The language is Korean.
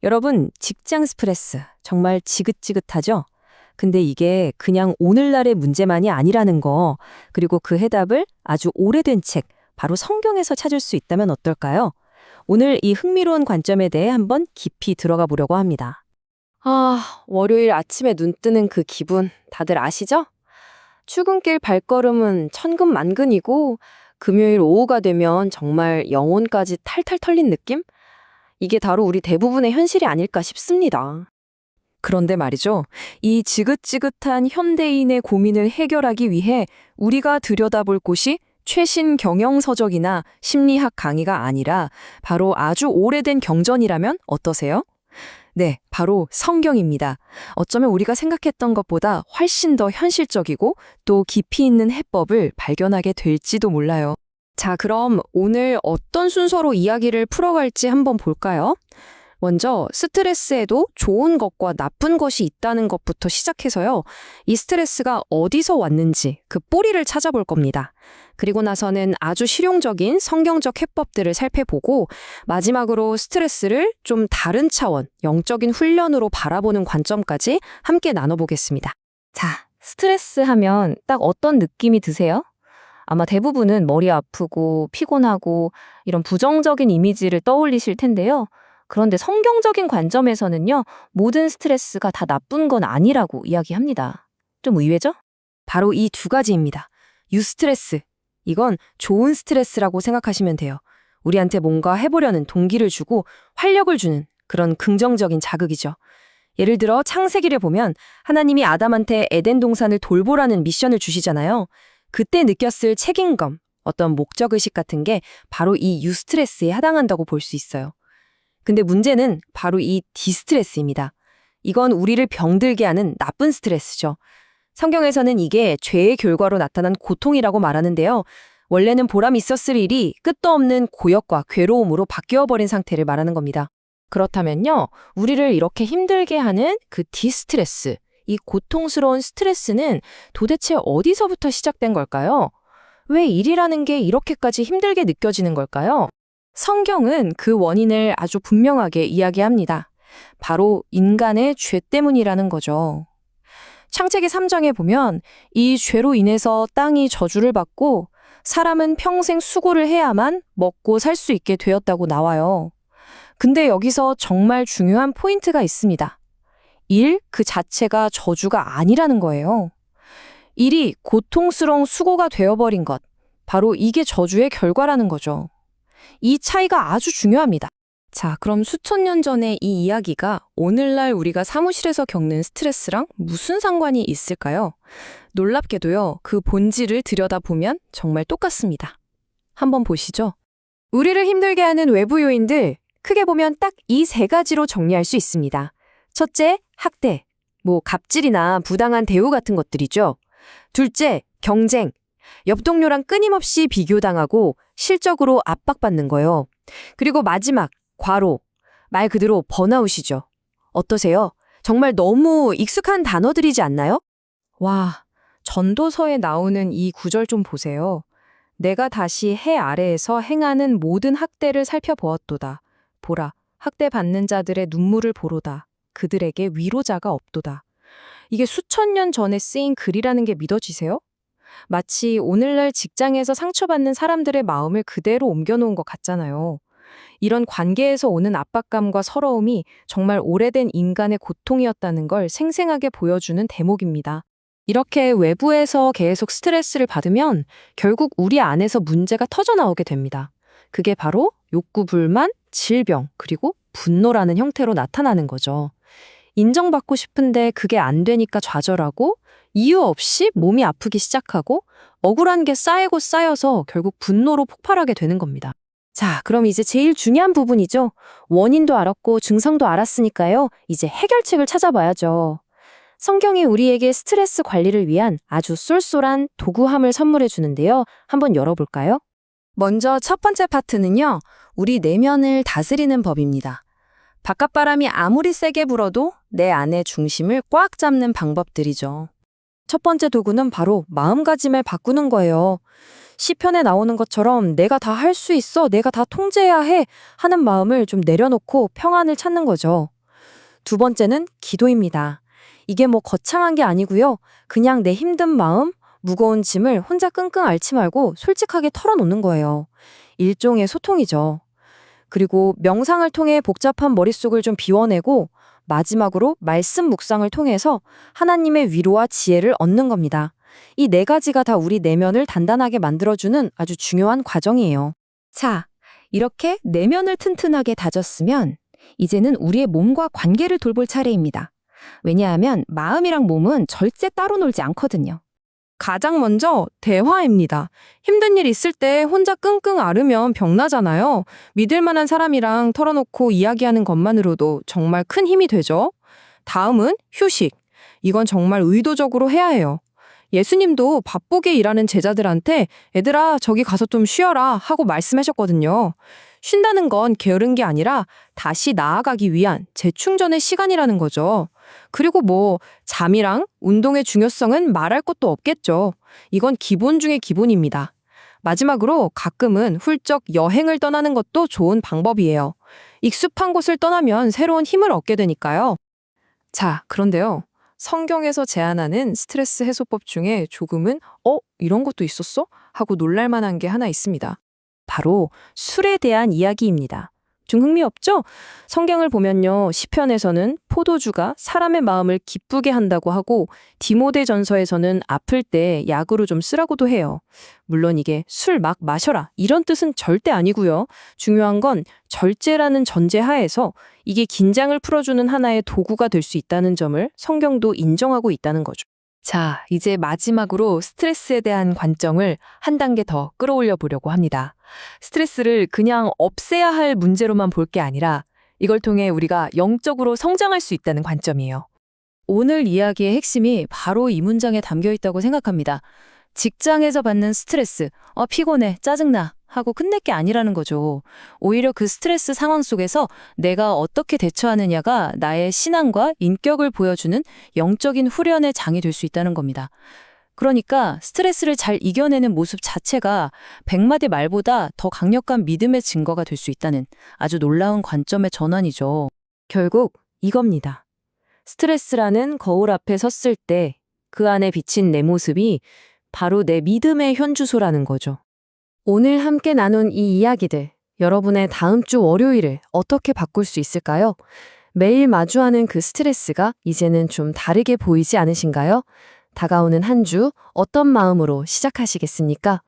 여러분, 직장 스트레스 정말 지긋지긋하죠? 근데 이게 그냥 오늘날의 문제만이 아니라는 거, 그리고 그 해답을 아주 오래된 책, 바로 성경에서 찾을 수 있다면 어떨까요? 오늘 이 흥미로운 관점에 대해 한번 깊이 들어가 보려고 합니다. 월요일 아침에 눈 뜨는 그 기분 다들 아시죠? 출근길 발걸음은 천근만근이고 금요일 오후가 되면 정말 영혼까지 탈탈 털린 느낌? 이게 바로 우리 대부분의 현실이 아닐까 싶습니다. 그런데 말이죠. 이 지긋지긋한 현대인의 고민을 해결하기 위해 우리가 들여다볼 곳이 최신 경영서적이나 심리학 강의가 아니라 바로 아주 오래된 경전이라면 어떠세요? 네, 바로 성경입니다. 어쩌면 우리가 생각했던 것보다 훨씬 더 현실적이고 또 깊이 있는 해법을 발견하게 될지도 몰라요. 자, 그럼 오늘 어떤 순서로 이야기를 풀어갈지 한번 볼까요? 먼저 스트레스에도 좋은 것과 나쁜 것이 있다는 것부터 시작해서요. 이 스트레스가 어디서 왔는지 그 뿌리를 찾아볼 겁니다. 그리고 나서는 아주 실용적인 성경적 해법들을 살펴보고 마지막으로 스트레스를 좀 다른 차원, 영적인 훈련으로 바라보는 관점까지 함께 나눠보겠습니다. 자, 스트레스 하면 딱 어떤 느낌이 드세요? 아마 대부분은 머리 아프고 피곤하고 이런 부정적인 이미지를 떠올리실 텐데요. 그런데 성경적인 관점에서는요, 모든 스트레스가 다 나쁜 건 아니라고 이야기합니다. 좀 의외죠? 바로 이 두 가지입니다. 유스트레스. 이건 좋은 스트레스라고 생각하시면 돼요. 우리한테 뭔가 해보려는 동기를 주고 활력을 주는 그런 긍정적인 자극이죠. 예를 들어 창세기를 보면 하나님이 아담한테 에덴 동산을 돌보라는 미션을 주시잖아요. 그때 느꼈을 책임감, 어떤 목적의식 같은 게 바로 이 유스트레스에 해당한다고 볼 수 있어요. 근데 문제는 바로 이 디스트레스입니다. 이건 우리를 병들게 하는 나쁜 스트레스죠. 성경에서는 이게 죄의 결과로 나타난 고통이라고 말하는데요. 원래는 보람이 있었을 일이 끝도 없는 고역과 괴로움으로 바뀌어버린 상태를 말하는 겁니다. 그렇다면요, 우리를 이렇게 힘들게 하는 그 디스트레스, 이 고통스러운 스트레스는 도대체 어디서부터 시작된 걸까요? 왜 일이라는 게 이렇게까지 힘들게 느껴지는 걸까요? 성경은 그 원인을 아주 분명하게 이야기합니다. 바로 인간의 죄 때문이라는 거죠. 창세기 3장에 보면 이 죄로 인해서 땅이 저주를 받고 사람은 평생 수고를 해야만 먹고 살 수 있게 되었다고 나와요. 근데 여기서 정말 중요한 포인트가 있습니다. 일 그 자체가 저주가 아니라는 거예요. 일이 고통스러운 수고가 되어버린 것, 바로 이게 저주의 결과라는 거죠. 이 차이가 아주 중요합니다. 자, 그럼 수천 년 전의 이 이야기가 오늘날 우리가 사무실에서 겪는 스트레스랑 무슨 상관이 있을까요? 놀랍게도요, 그 본질을 들여다보면 정말 똑같습니다. 한번 보시죠. 우리를 힘들게 하는 외부 요인들, 크게 보면 딱 이 세 가지로 정리할 수 있습니다. 첫째, 학대, 갑질이나 부당한 대우 같은 것들이죠. 둘째, 경쟁, 옆 동료랑 끊임없이 비교당하고 실적으로 압박받는 거예요. 그리고 마지막, 과로, 말 그대로 번아웃이죠. 어떠세요? 정말 너무 익숙한 단어들이지 않나요? 와, 전도서에 나오는 이 구절 좀 보세요. 내가 다시 해 아래에서 행하는 모든 학대를 살펴보았도다. 보라, 학대받는 자들의 눈물을 보로다. 그들에게 위로자가 없도다. 이게 수천 년 전에 쓰인 글이라는 게 믿어지세요? 마치 오늘날 직장에서 상처받는 사람들의 마음을 그대로 옮겨놓은 것 같잖아요. 이런 관계에서 오는 압박감과 서러움이 정말 오래된 인간의 고통이었다는 걸 생생하게 보여주는 대목입니다. 이렇게 외부에서 계속 스트레스를 받으면 결국 우리 안에서 문제가 터져나오게 됩니다. 그게 바로 욕구 불만, 질병, 그리고 분노라는 형태로 나타나는 거죠. 인정받고 싶은데 그게 안 되니까 좌절하고 이유 없이 몸이 아프기 시작하고 억울한 게 쌓이고 쌓여서 결국 분노로 폭발하게 되는 겁니다. 자, 그럼 이제 제일 중요한 부분이죠. 원인도 알았고 증상도 알았으니까요. 이제 해결책을 찾아봐야죠. 성경이 우리에게 스트레스 관리를 위한 아주 쏠쏠한 도구함을 선물해 주는데요. 한번 열어볼까요? 먼저 첫 번째 파트는요. 우리 내면을 다스리는 법입니다. 바깥바람이 아무리 세게 불어도 내 안의 중심을 꽉 잡는 방법들이죠. 첫 번째 도구는 바로 마음가짐을 바꾸는 거예요. 시편에 나오는 것처럼 내가 다 할 수 있어, 내가 다 통제해야 해 하는 마음을 좀 내려놓고 평안을 찾는 거죠. 두 번째는 기도입니다. 이게 뭐 거창한 게 아니고요. 그냥 내 힘든 마음, 무거운 짐을 혼자 끙끙 앓지 말고 솔직하게 털어놓는 거예요. 일종의 소통이죠. 그리고 명상을 통해 복잡한 머릿속을 좀 비워내고 마지막으로 말씀 묵상을 통해서 하나님의 위로와 지혜를 얻는 겁니다. 이 네 가지가 다 우리 내면을 단단하게 만들어주는 아주 중요한 과정이에요. 자, 이렇게 내면을 튼튼하게 다졌으면 이제는 우리의 몸과 관계를 돌볼 차례입니다. 왜냐하면 마음이랑 몸은 절대 따로 놀지 않거든요. 가장 먼저 대화입니다. 힘든 일 있을 때 혼자 끙끙 앓으면 병나잖아요. 믿을 만한 사람이랑 털어놓고 이야기하는 것만으로도 정말 큰 힘이 되죠. 다음은 휴식. 이건 정말 의도적으로 해야 해요. 예수님도 바쁘게 일하는 제자들한테 애들아 저기 가서 좀 쉬어라 하고 말씀하셨거든요. 쉰다는 건 게으른 게 아니라 다시 나아가기 위한 재충전의 시간이라는 거죠. 그리고 뭐 잠이랑 운동의 중요성은 말할 것도 없겠죠. 이건 기본 중의 기본입니다. 마지막으로 가끔은 훌쩍 여행을 떠나는 것도 좋은 방법이에요. 익숙한 곳을 떠나면 새로운 힘을 얻게 되니까요. 자, 그런데요. 성경에서 제안하는 스트레스 해소법 중에 조금은 이런 것도 있었어? 하고 놀랄 만한 게 하나 있습니다. 바로 술에 대한 이야기입니다. 좀 흥미없죠? 성경을 보면요. 시편에서는 포도주가 사람의 마음을 기쁘게 한다고 하고 디모데전서에서는 아플 때 약으로 좀 쓰라고도 해요. 물론 이게 술 막 마셔라 이런 뜻은 절대 아니고요. 중요한 건 절제라는 전제 하에서 이게 긴장을 풀어주는 하나의 도구가 될 수 있다는 점을 성경도 인정하고 있다는 거죠. 자, 이제 마지막으로 스트레스에 대한 관점을 한 단계 더 끌어올려 보려고 합니다. 스트레스를 그냥 없애야 할 문제로만 볼 게 아니라 이걸 통해 우리가 영적으로 성장할 수 있다는 관점이에요. 오늘 이야기의 핵심이 바로 이 문장에 담겨 있다고 생각합니다. 직장에서 받는 스트레스, 피곤해, 짜증나 하고 끝낼 게 아니라는 거죠. 오히려 그 스트레스 상황 속에서 내가 어떻게 대처하느냐가 나의 신앙과 인격을 보여주는 영적인 후련의 장이 될 수 있다는 겁니다. 그러니까 스트레스를 잘 이겨내는 모습 자체가 100마디 말보다 더 강력한 믿음의 증거가 될 수 있다는 아주 놀라운 관점의 전환이죠. 결국 이겁니다. 스트레스라는 거울 앞에 섰을 때 그 안에 비친 내 모습이 바로 내 믿음의 현주소라는 거죠. 오늘 함께 나눈 이 이야기들, 여러분의 다음 주 월요일을 어떻게 바꿀 수 있을까요? 매일 마주하는 그 스트레스가 이제는 좀 다르게 보이지 않으신가요? 다가오는 한 주 어떤 마음으로 시작하시겠습니까?